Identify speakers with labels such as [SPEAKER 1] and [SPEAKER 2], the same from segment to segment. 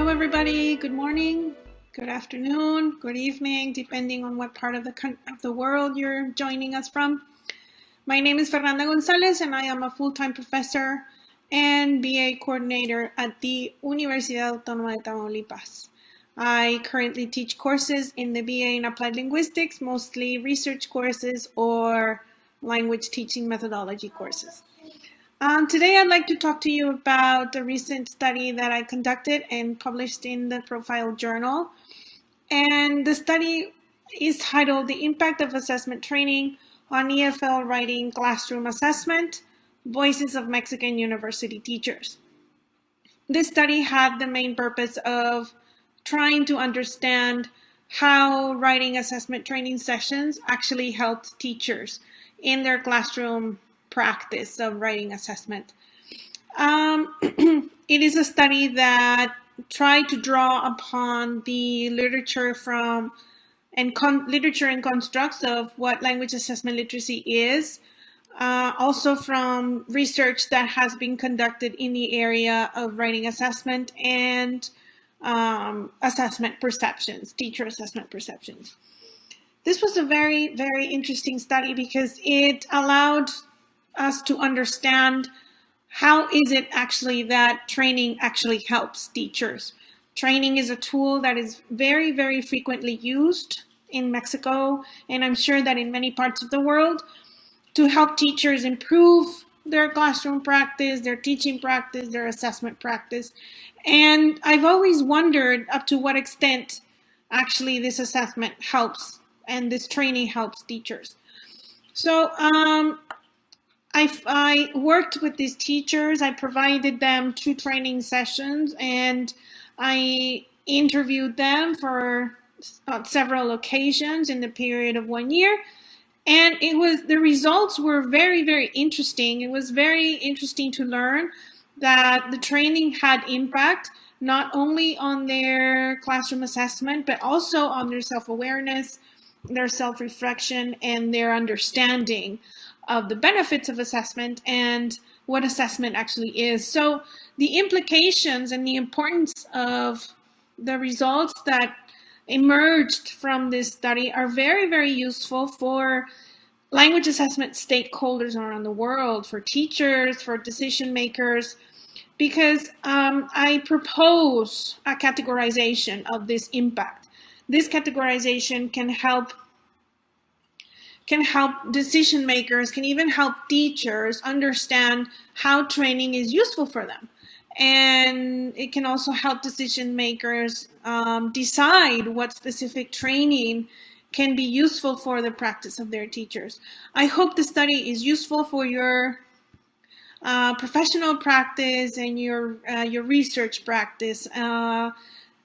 [SPEAKER 1] everybody. Good morning, good afternoon, good evening, depending on what part of the world you're joining us from. My name is Fernanda González, and I am a full-time professor and BA coordinator at the Universidad Autónoma de Tamaulipas. I currently teach courses in the BA in Applied Linguistics, mostly research courses or language teaching methodology courses. Today I'd like to talk to you about a recent study that I conducted and published in the Profile Journal. And the study is titled The Impact of Assessment Training on EFL Writing Classroom Assessment, Voices of Mexican University Teachers. This study had the main purpose of trying to understand how writing assessment training sessions actually helped teachers in their classroom practice of writing assessment. It is a study that tried to draw upon the literature and constructs of what language assessment literacy is, also from research that has been conducted in the area of writing assessment and assessment perceptions, teacher assessment perceptions. This was a very, very interesting study because it allowed us to understand how is it actually that training actually helps teachers. Training is a tool that is very, very frequently used in Mexico, and I'm sure that in many parts of the world, to help teachers improve their classroom practice, their teaching practice, their assessment practice. And I've always wondered up to what extent actually this assessment helps and this training helps teachers. So I worked with these teachers. I provided them 2 training sessions, and I interviewed them for several occasions in the period of 1 year. And the results were very, very interesting. It was very interesting to learn that the training had impact not only on their classroom assessment, but also on their self-awareness, their self-reflection, and their understanding of the benefits of assessment and what assessment actually is. So the implications and the importance of the results that emerged from this study are very, very useful for language assessment stakeholders around the world, for teachers, for decision makers, because I propose a categorization of this impact. This categorization can help decision makers, can even help teachers understand how training is useful for them. And it can also help decision makers decide what specific training can be useful for the practice of their teachers. I hope the study is useful for your professional practice and your research practice.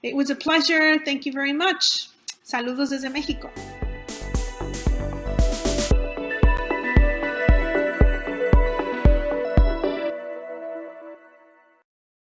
[SPEAKER 1] It was a pleasure. Thank you very much. Saludos desde México.